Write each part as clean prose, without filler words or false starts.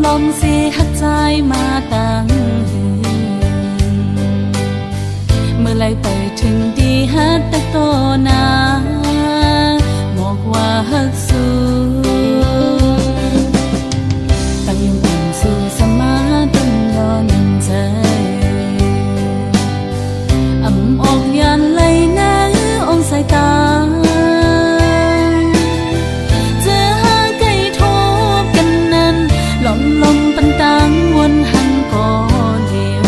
ลมเสียหักใจมาตั้งเมื่อไรไปถึงดีฮัดตะโตนาบอกว่าฮักสู้ตั้งยังอุ่นสู่สมาต้นย้อนใจอำออกยันเลยนะองสายตาลมปันตังวนหันก่อนเดียว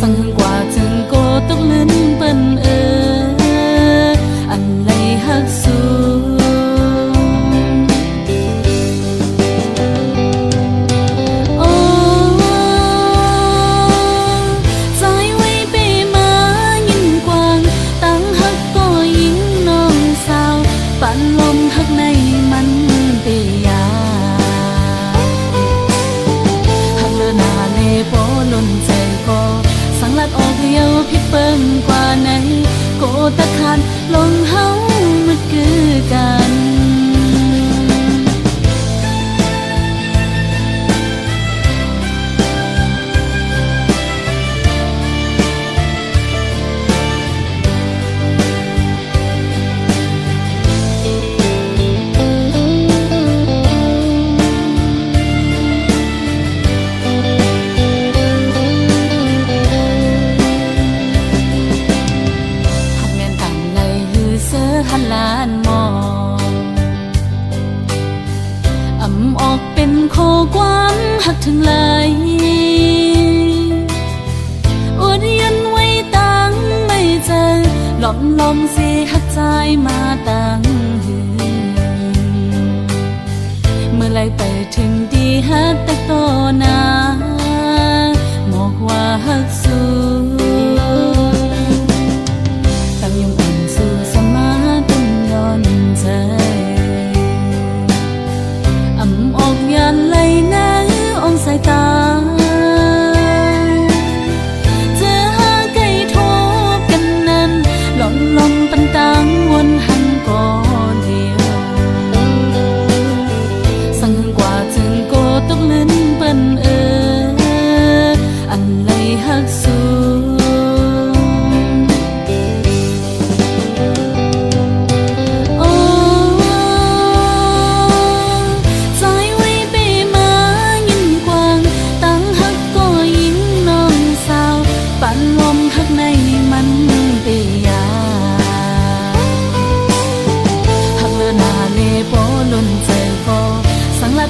สั่งหังกว่าจึงโกตกลิ้นเปิ้นอันไรฮักสูโอ้ใจไว้ไปมายิ่งกว้างตั้งฮักก็ยิ่งน้องสาวปั่นลมฮักในมันเปียล้นใจก็สังลัดออกเดียวพิดเปิ้งกว่าไหนโกตะคันลงเฮามันคือกันล้านมองออกเป็นโคความหักถึงเลยอวดยันไว้ตั้งไม่เจอลมเสียหักใจมาตั้งเมื่อไรไปถึงดีฮัดตะโตนาบอกว่าฮักสู้ยันเลยนะองสายตาเจอหาไก่ทบกันนั้นลมปันตังวนหันก่อนเดียวสั่งหังกว่าจึงโกตกลิ้นเปิ้นอันไรฮักสู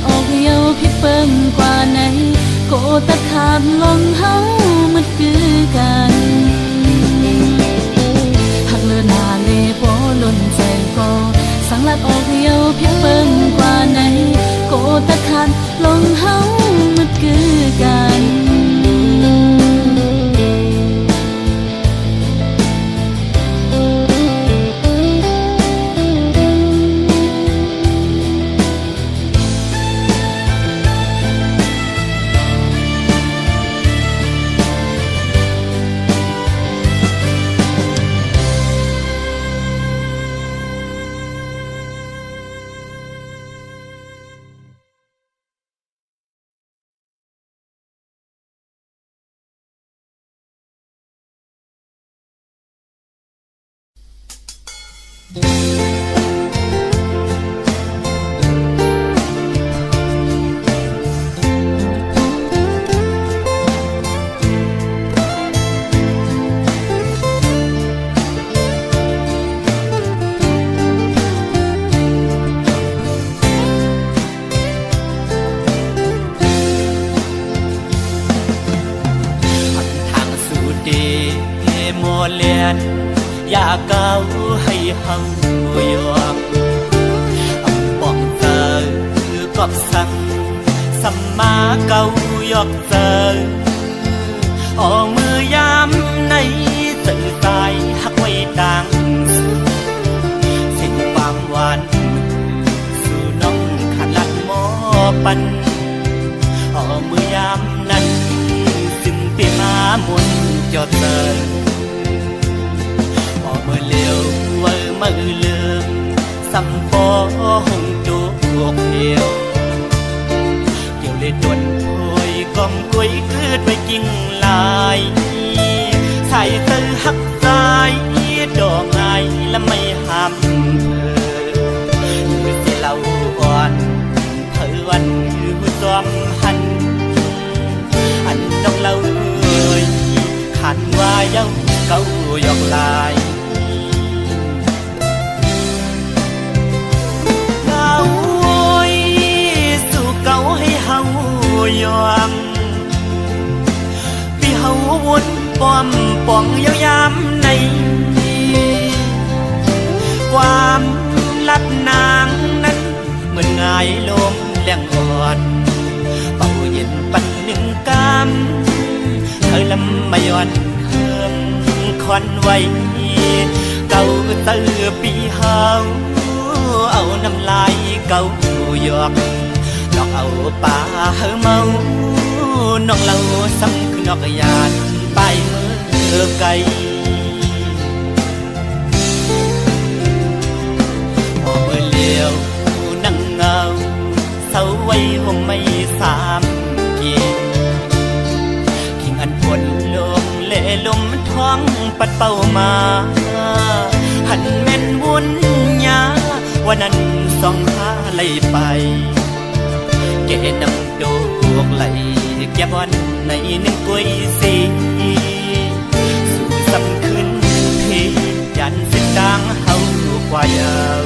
ออกเดียวพิดเปิ้งกว่าไหนโกตะขาดลงเฮามันคือกันหักเลือหน้าเลโปล้นใจก็สังลัดออกเดียวพิดเปิ้งกว่าไหนโกตะขาดลงเฮามันคือกันเลียนอยากเก้าให้เฮายกป้องเจอกอบสั่งสัมมาเก้ายกเจอมือยามในสื่อสายหักไว้ดังสิ่งความหวานสู่น้องขันลัดหมอปันมือยามนั้นสิ่งปีมามุนจอดเจอมือเลี้ยวมือเลือมสัมปอหงจุกเหี่ยว ดือดวนถวยกองกล้วยเกิดไว้กิ่งลายใส่เตือหักใจดอกไม้และไม่ห้ามคือสิเราอ่อนเธอวันคือผู้จอมหันอันน้องเราขันว่าเย้าเก้ายอกลายเก้าสู่เก้าให้เฮายอมพี่เฮาวนป้อมป่องยาวยามในความลับนางนั้นเหมือนง่ายลมแรงอ่อนเป่าเย็นปันหนึ่งกำเธอลำมาย้อนเฮิมคอนไว้เก่าเตือปีเฮาเอาน้ำลายเก่าหยอกดอกเอาป่าเฮาเมาน้องเราซ้ำคือนอกยานไปเมื่อไกลพอเมื่อเลี้ยวนั่งเงาเศร้าไว้ห่มไม่สามกีทิ้งอันปวดลมเล่ลมท้องปัดเป่ามาหันแม่นวุ่นยาวันนั้นส่องหาไหลไปเกนำโดกไหลแก้บอนในหนึ่งกล้วยสีสู่สำคืนที่ยันสิจางเฮากว่ายาว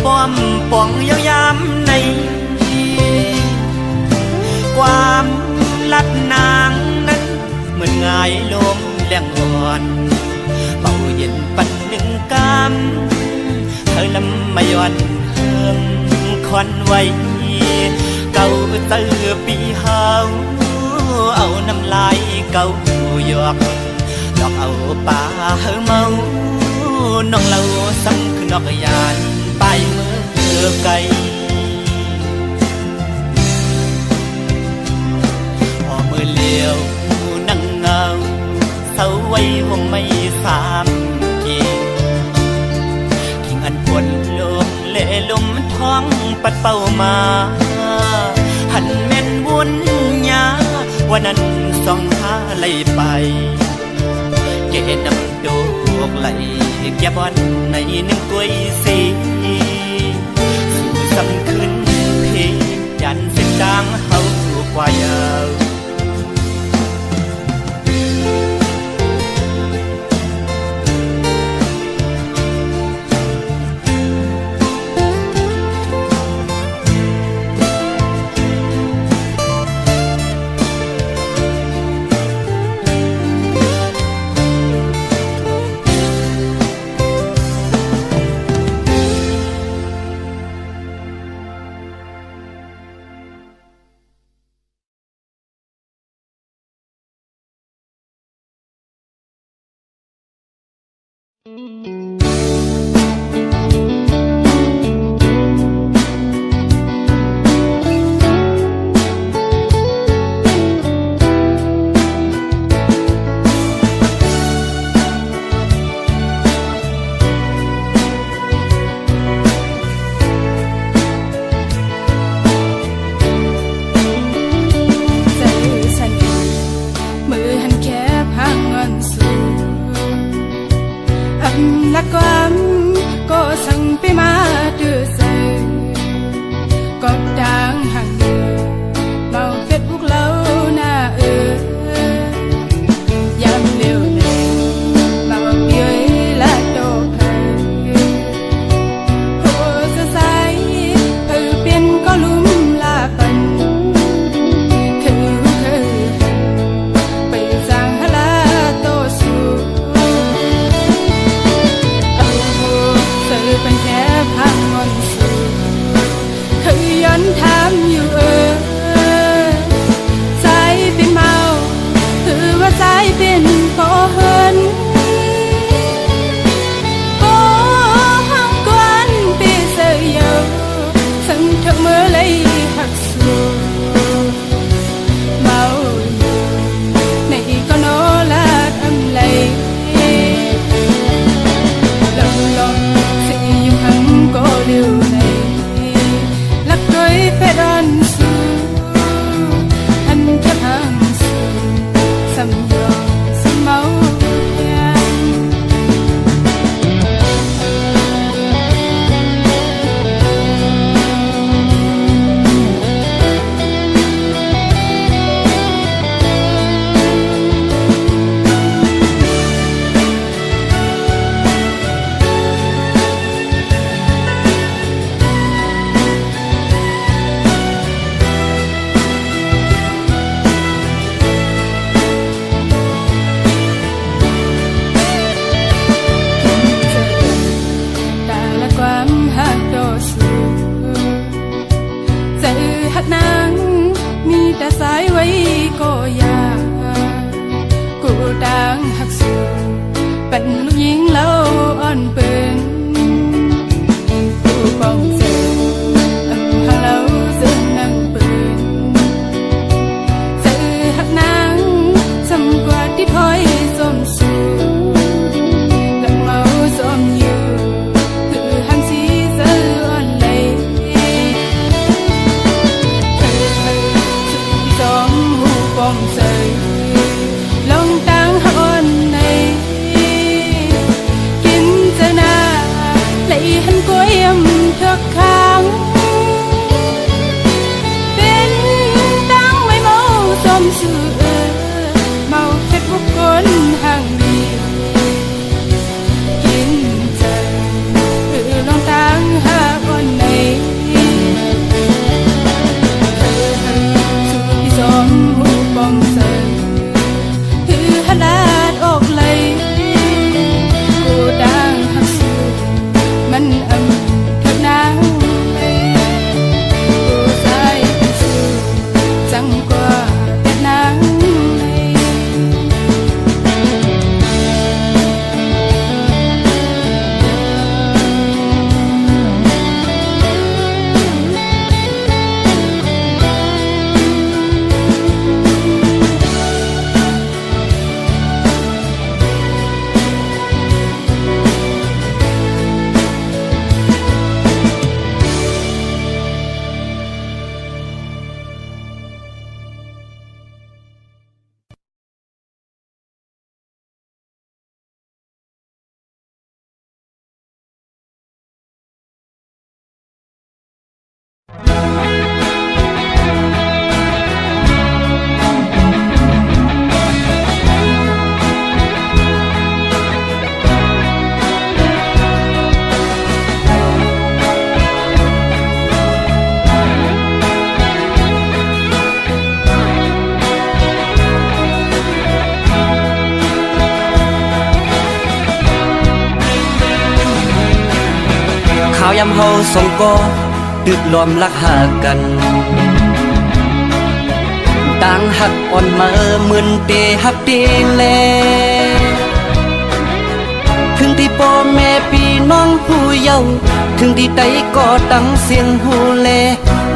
ป้อมป่องยาวยามในความลัดนางนั้นเหมือนง่ายลมแรงอ่อนเป่าเย็นปันหนึ่งกำเธอลำมาย้อนเฮิมคอนไว้เก่าเตือปีเฮาเอาน้ำลายเก่าหยอกดอกเอาป่าเฮาเมาน้องเราซ้ำคือนอกยานไปเมื่อไกลพอเมื่อเลี้ยวนั่งเงาเศร้าไว้ห่มไม่สามกีทิ้งอันปวดลมเล่ลมท้องปัดเป่ามาหันแม่นวุ่นยาวันนั้นส่องหาไหลไปเกนำโดกไหลแก้บอนในหนึ่งกล้วยสีสู่สำคืนที่ยันเส้นจางเฮากว่ายาวlạc quan cô sang pe ma từ giờ có đang hàng bao Facebook lâu na yam liều này bao bia là đồ hồ sơ sai hơi biên có lúm là bần khử bây giờ là tô su หักสูเป็นลูกหญิงเล่าอ่อนเปินผู้ปองเสือหางเล่าเสือนังเปินเสือหักนางสำกว่าที่พอยสมสูหลังเมาสมอยู่คือหังสีเสืออ่อนเลยสองหูปองเสือลงตังหักอ่อนในกินเจนาไหลหันก้อยยำเธอค้างเป็นตังไม่เมาสมชื่อเมาเพ็ดบุกคนห่างดีกินเจลงตังหักอ่อนในสุดที่สองหูปองเสือคือหลาดออกเลยกูดังหักสูมันทักนางเลยกูใส่เป็นสูจังกว่าแต่นางเลย ข่าวยำเฮาสองก็ตึกล้อมรักหากันต่างหักอ่อนมาเหมือนเตหักเตแลถึงที่พ่อแม่พี่น้องผู้เยาว์ถึงที่ใดก็ตั้งเสียงหูแล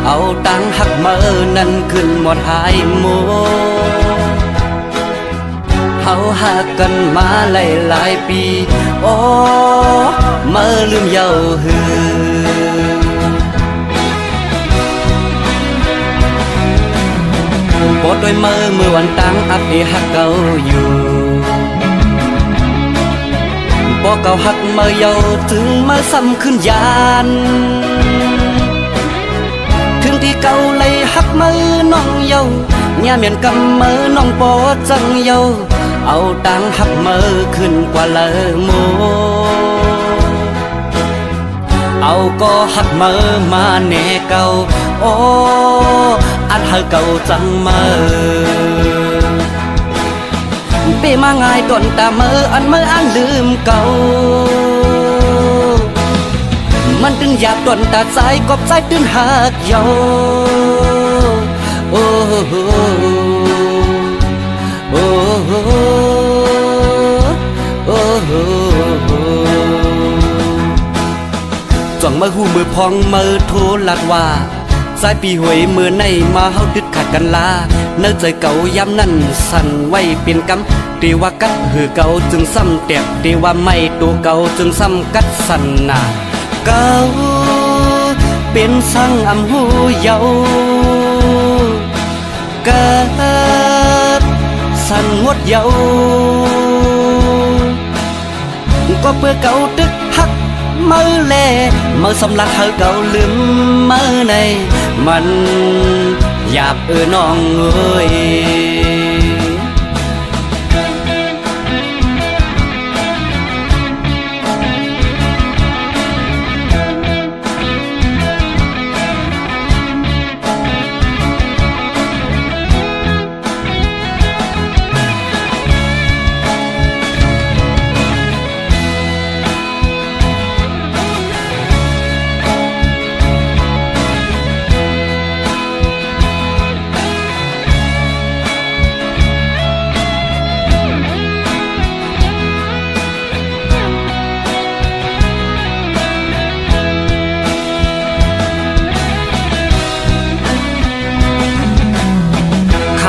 เอาต่างหักมานั้นขึ้นหมดหายโมเฮาหากันมาหลายปีโอ้มาลืมเยาหือปอดด้วยมือวันตั้งอักเดหักเก่าอยู่ปอเก่าหักมาเยาถึงมาซ้ำขึ้นยานถึงที่เก่าเลยหักมือน้องเยาเนี่ยเมียนกำมือน้องปอจังเยาเอาตังหักมือขึ้นกว่าเลอโมเอาก็หักมือมาแน่เก่าโอ้อัดหักเก่าจังมือเปมาง่ายต้นตามืออันลืมเก่ามันตึงหยาบต้นตาสายกบสายตื้นหักเยาโอ้โหโอ้โหโอ้โหจ้องมือหูมือพองมือโทรลัดว่าสายปีหวยมือในมาเฮาดึดขาดกันลาเนื้อใจเก่าย้ำนั่นสั่นไว้เป็นกำเตีว่ากัดหือเก่าจึงซ้ำแตกเตีว่าไม่ตัวเก่าจึงซ้ำกัดสั่นนาเก่าเป็นสั่งอำหูเยาเกิดสั่นงดเยาก็เพื่อเก่าตึกหักมือแลมือสำลักเธอเก่าลืมมือในมันหยาบน้องเอ้ย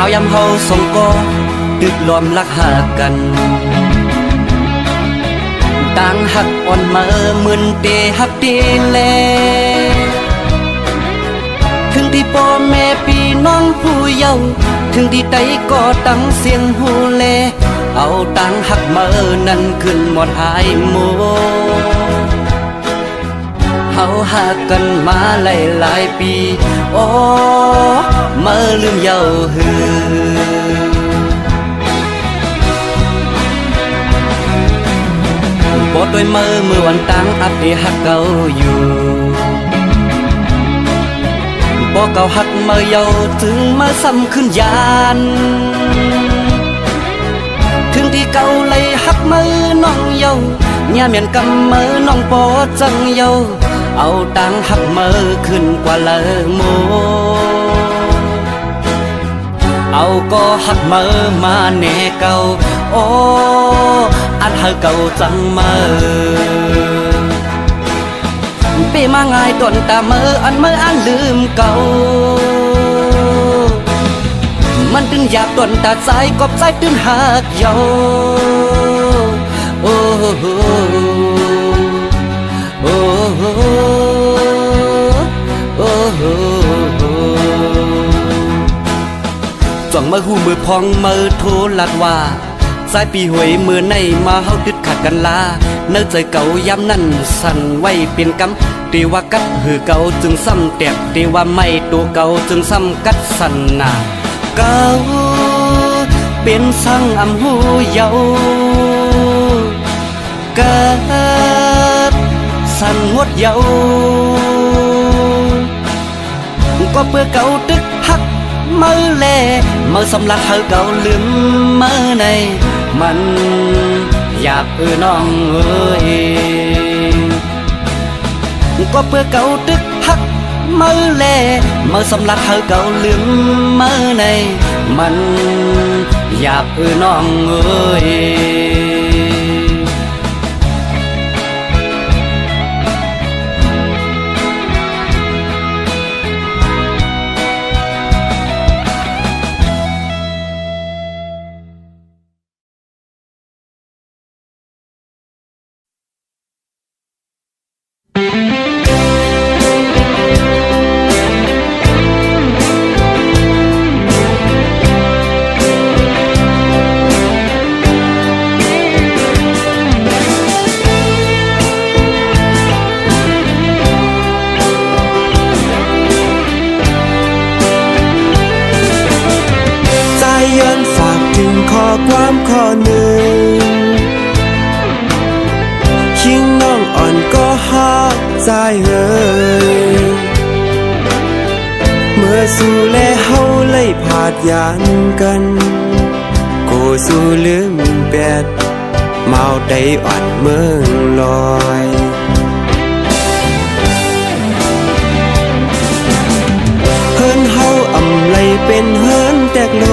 าวยำเฮาสองก็ตึกล้อมรักหากันต่างหักอ่อนมาเหมือนเตหักเตแลถึงที่พ่อแม่พี่น้องผู้เยาว์ถึงที่ใดก็ตั้งเสียงหูแลเอาต่างหักมานั้นขึ้นหมดหายโมเฮาหากันมาหลายปีโอ้มาลืมเยาหือบ่ด้วยมือวันต่างอัปเดหักเก่าอยู่บ่เก่าหักมาเยาถึงมาซ้ำขึ้นยานถึงที่เก่าเลยหักมือน้องเยาเนี่ยเมียนกำมือน้องปอจังเยาเอาตังหักมือขึ้นกว่าเลอโมเอาก็หักมือมาแน่เก่าโอ้อันหักเก่าจังมือเปมาง่ายต้นตามืออันลืมเก่ามันตึงอยากต้นตาใจกบใจตึงหักเยาโอ้โหโอ้โหโอ้โหจ้องมือหูมือพองมือโทรลัดว่าสายปีหวยมือในมาเฮาตึดขาดกันลาเนื้อใจเก่ายามนั้นสั่นไว้เป็นกำตีว่ากัดหือเก่าจึงซ้ำแตบตีว่าไม่ตัวเก่าจึงซ้ำกัดสั่นหนาเก่าเป็นสั่งอำหูเยากัดสั่นงดเยาก็เพื่อเก่าตึกหักมือแลมือสำลักเฮาเก่าลืมมือในมันอยากน้องเอ้ยก็เพื่อเก่าตึกหักมือแลมือสำลักเฮาเก่าลืมมือในมันอยากน้องเอ้ยความข้อหนึ่งชิงน้องอ่อนก็ฮักใจเฮยเมื่อสู่แลเฮาเลยผาดยานกันกูสู่ลืมแปดเมาได้อ่อนเมืองลอยเฮินเฮาอำไลเป็นเฮินแตกโล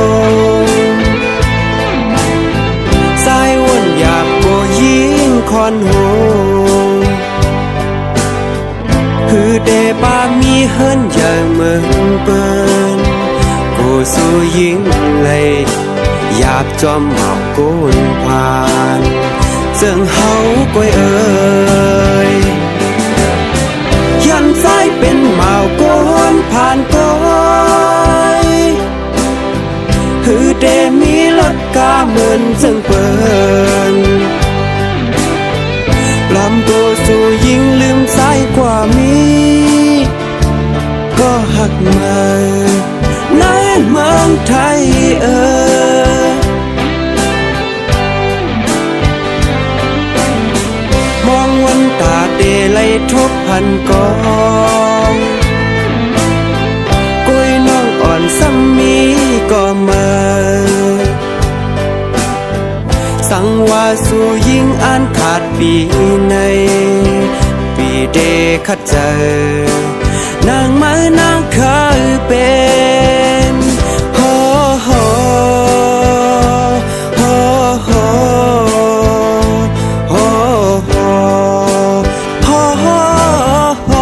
สายวนอยากโกยิงคอนโหคือเดปามีเฮินอย่างเมืองเปิ้นกูสู้ยิงเลยอยากจอมหมอกโกนผ่านเจิงเฮาก้อยเอ่ยยันสายเป็นหมาวโกนผ่านก้อยคือเดมีรถกาเหมือนจึงเปิ้นลำตัวสู่ยิงลืมสายกว่ามีก็หักมาในเมืองไทยมองวันตาเดลัยทบพันกองกุยน้องอ่อนซ้ำมีก็มาสังว่าสู่ยิงอ่านขาดปีในปีเดขัดเจอนางไม้นางเคยเป็นโฮโฮโฮโฮโฮโฮโฮโฮ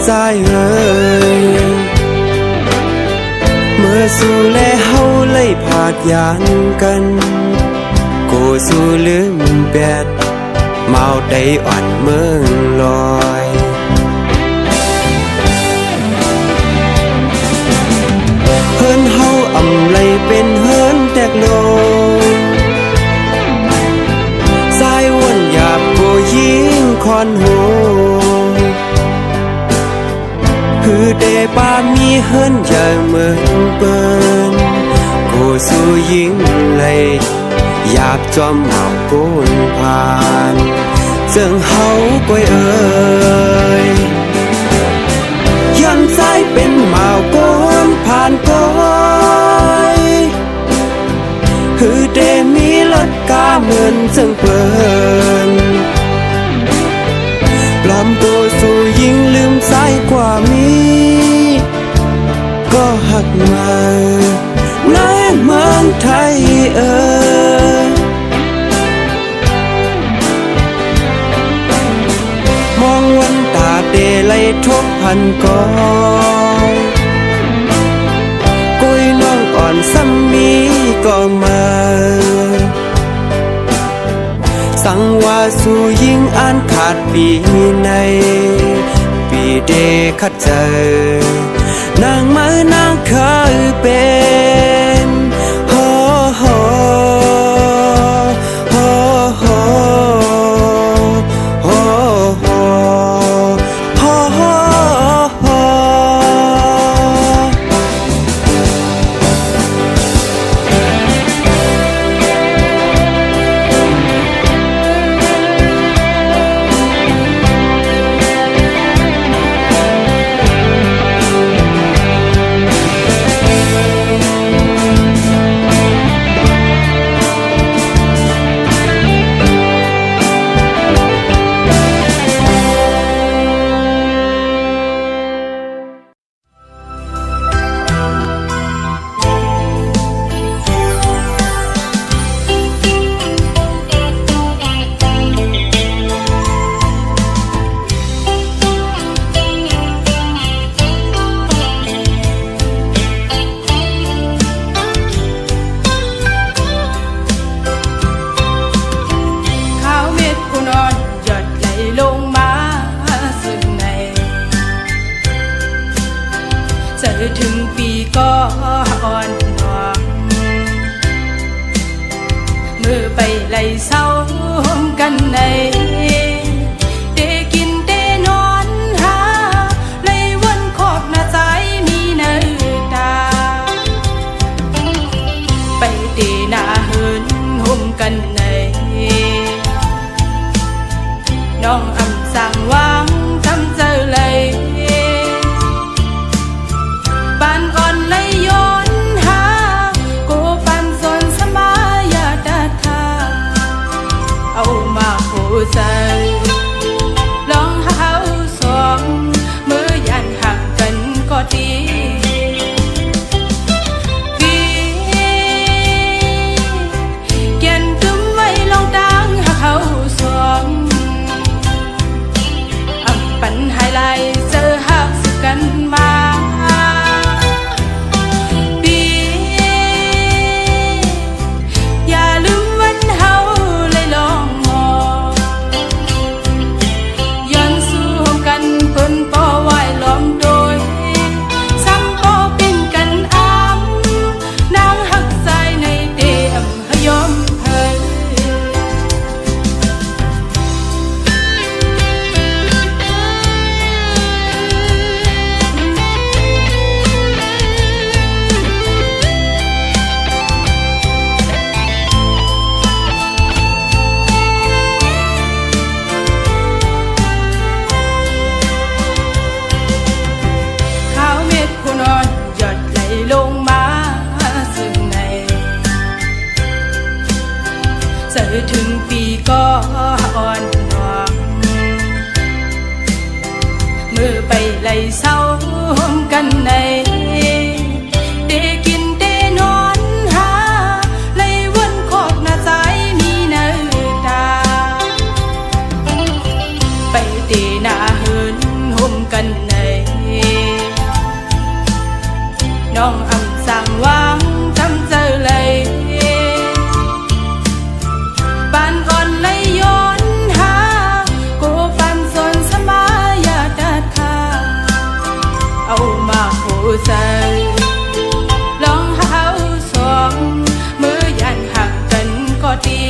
สายเอ่ยเมื่อสู่แลเฮาเลยผาดยานกันกูสู่ลืมแปดเมาได้อ่อนเมืองลอยเฮินเฮาอำไลเป็นเฮินแตกโลสายวนหยาบกูยิงคอนหูคือเดปามีเฮินอย่างเมืองเปิ้นกูสู่ยิงไลหยาบจอมเมากูนผ่านเจิงเฮาก้อยเอ่ยย้อนสายเป็นเมาก้นผ่านก้อยคือเดมีรถกาเหมือนเจิงเปิ้นปลอมตัวสู่ยิงลืมสายกว่ามีก็หักมาในเมืองไทยเอ่ยมองวันตาเดไลทบพันกองกุยน้องอ่อนซ้ำมีก็มาสังว่าสู่ยิงอ่านขาดปีในปีเดคัดเจอนางมานางเคยเป็นโฮโฮโฮโฮโฮโฮโฮโฮ ถึงปีก็อ่อนหวงมือไปไล่เศร้ากันในเดกินเดนอนหาไล่วนขอบหน้าใจมีเนื้อตาไปเดหน้าเหินห่มกันในน้องอำสั่งวางทำเจอเลยปานอ่อนเลยย้อนหาโกปันสนสมายาดาทาเอามาโหใจลองหาสองมือยันห่างกันก็ดีเกียนตึมไว้ลองดังหาเขาสองอำปันหายไหลเจอหักสุกันมาถึงปีก็อ่อนหวงมือไปไล่เศร้ากันในเดกินเดนอนหาไล่วนขอบหน้าใจมีเนื้อตาไปเดหน้าเหินห่มกัน กันไหนน้องอำสั่งวางจำเจอเลยปานอ่อนเลยย้อนหากูปันส่วนสมายาดัดขาเอามาผู้ใส่ลองหาสองมือยันหักกันก็ดี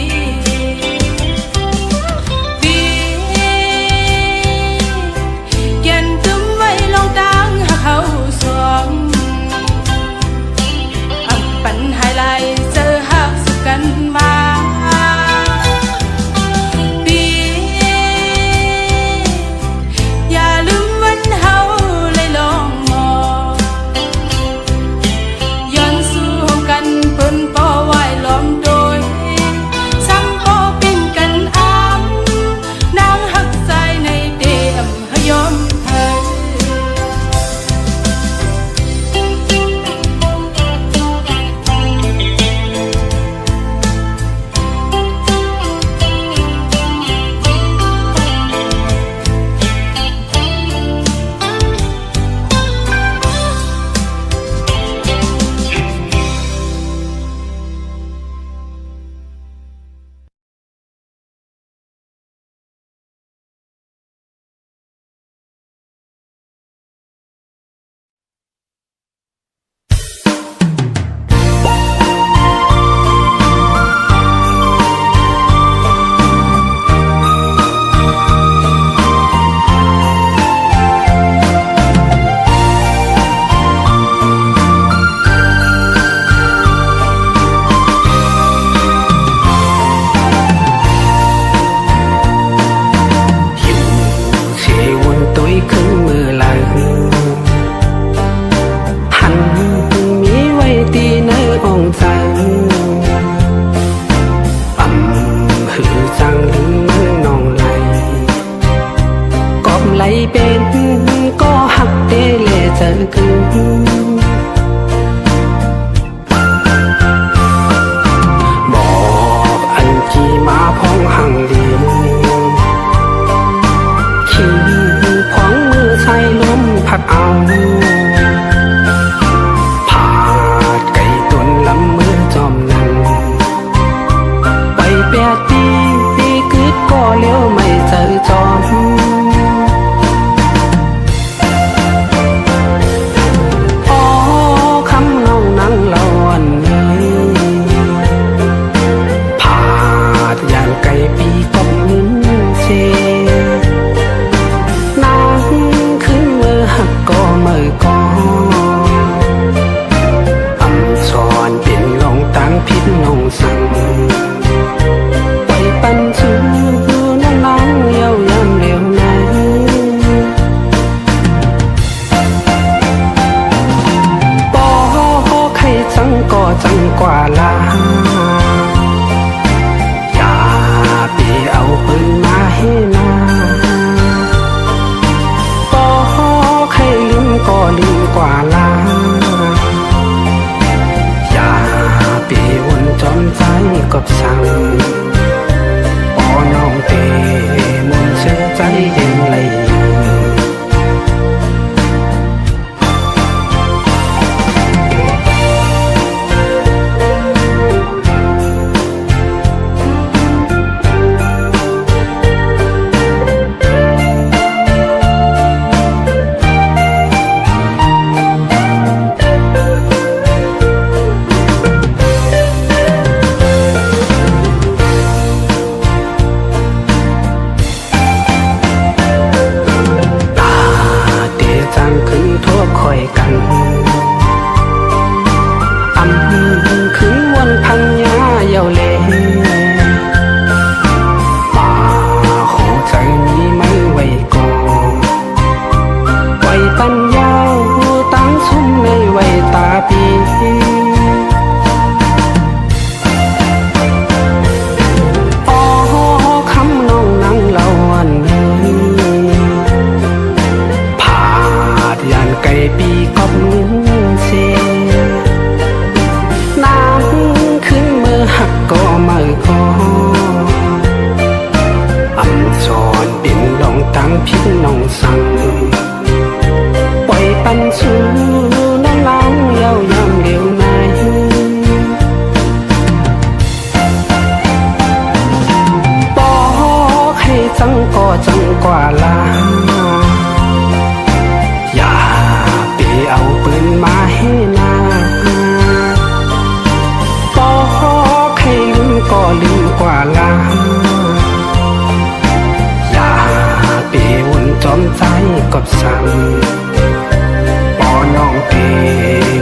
ปอน้องเป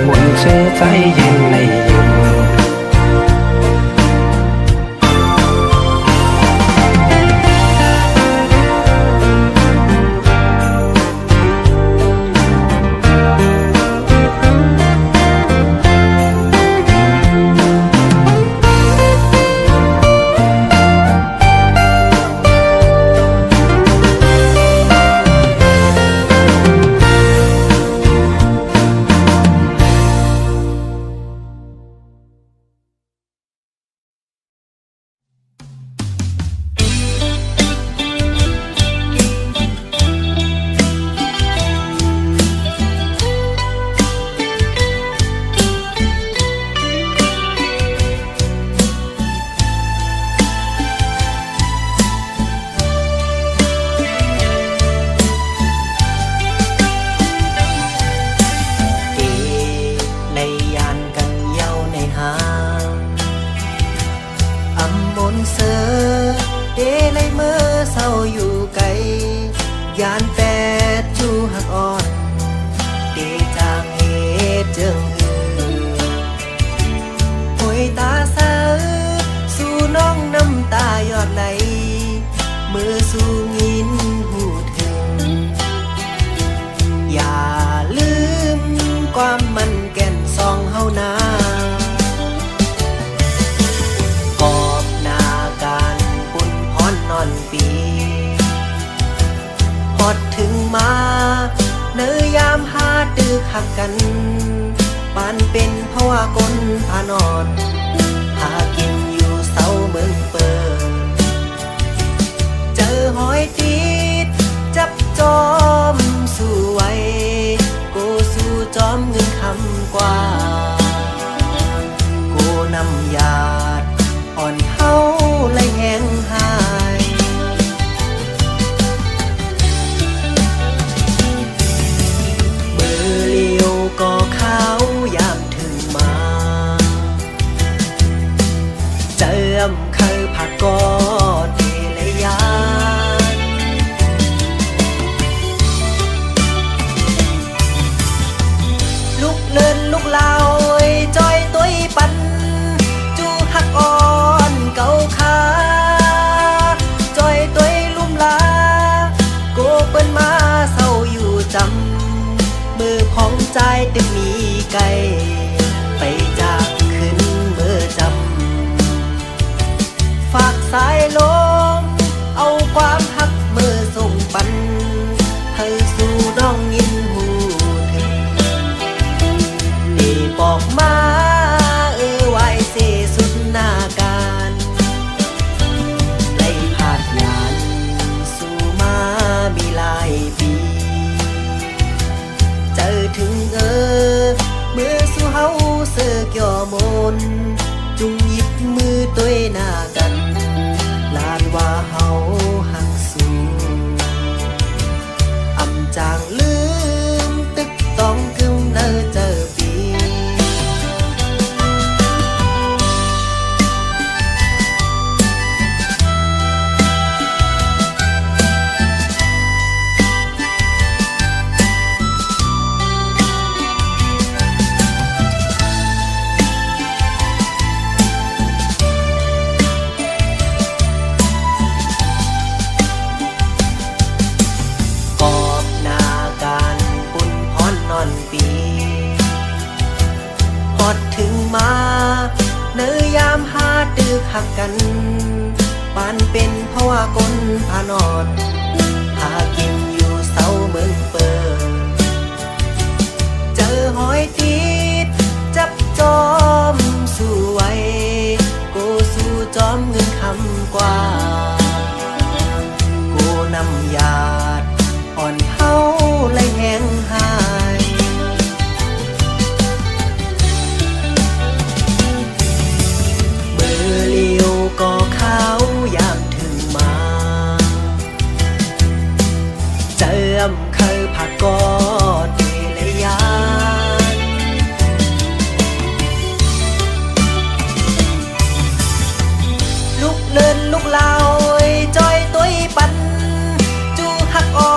หมุนเชื่อใจยินในยินยานแปดจูหักอ่อนเดจางเหตุเจิงโอยตาสาสู่น้องน้ำตายอดไหลมือสู่ยินหูถึงอย่าลืมความมันแก่นซองเฮานา กอบนาการบุญพรนอนปีฮอดถึงมาเนื้อยามหาตึกหักกันปานเป็นเพราะว่ากลพานอนหากินอยู่เสาเมืองเปิดเจอหอยติดจับจอมสู่ไว้กูสู่จอมเงินคำกว่ากูนำยาดอ่อนเฮาเลยแห้งหายมือเลี้ยวก็ขาวยามถึงมาเจิมเคยผักกอดเดลยานลุกเลินลุกลาวจอยตุ้ยปันจูหักอ่อนเก่าขาจอยตุ้ยลุ่มลาโกเปิ้นมาเศร้าอยู่จำมือของใจตึกมีไกลไปจากขึ้นเมื่อจำฝากสายลมเอาความหักเมื่อส่งปันให้สู่น้องยินหูถึงได้บอกมาไว้เสสุดหน้าการไล่ผาดยานสู่มามีหลายปีเจอถึงเมื่อสู่เฮาเสือกย่อมนจุงหยิบมือตัวหน้ากันลานว่าเฮาหักสู่อำจางลืมตึกต้องกึมเนอเจอปีกอบนาการบุญพรนอนปีฮอดถึงมาเนื้อยามหาตึกหักกันปานเป็นเพราะว่ากลพานอนหากินอยู่เสาเมืองเปิดเจอหอยติดจับจอมสู่ไว้กูสู่จอมเงินคำกว่ากูนำยาดอ่อนเฮาเลยแห้งหายมือเลี้ยวก็ขาวยามถึงมาเจิมเคยผักกอดเดลยานลุกเลินลุกลาวจอยตุ้ยปันจูหักอ่อ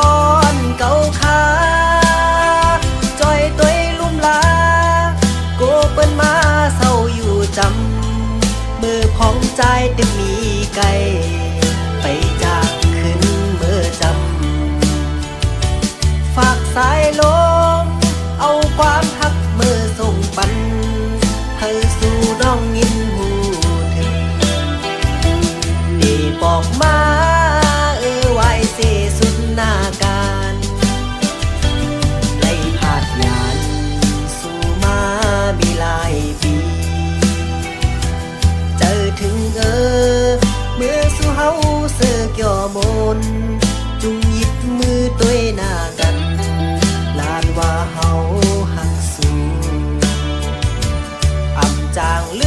นเก่าขา สายลมเอาความหักมือส่งปันให้สู่น้องยินหูถึงดีบอกมาไว้เสสุดหน้าการไล่ผาดงานสู่มามีหลายปีเจอถึงเมื่อสู่เฮาเสือกย่อมนจุงหยิบมือตัวหน้ากันลานว่าเฮาหักสูอำจางเลื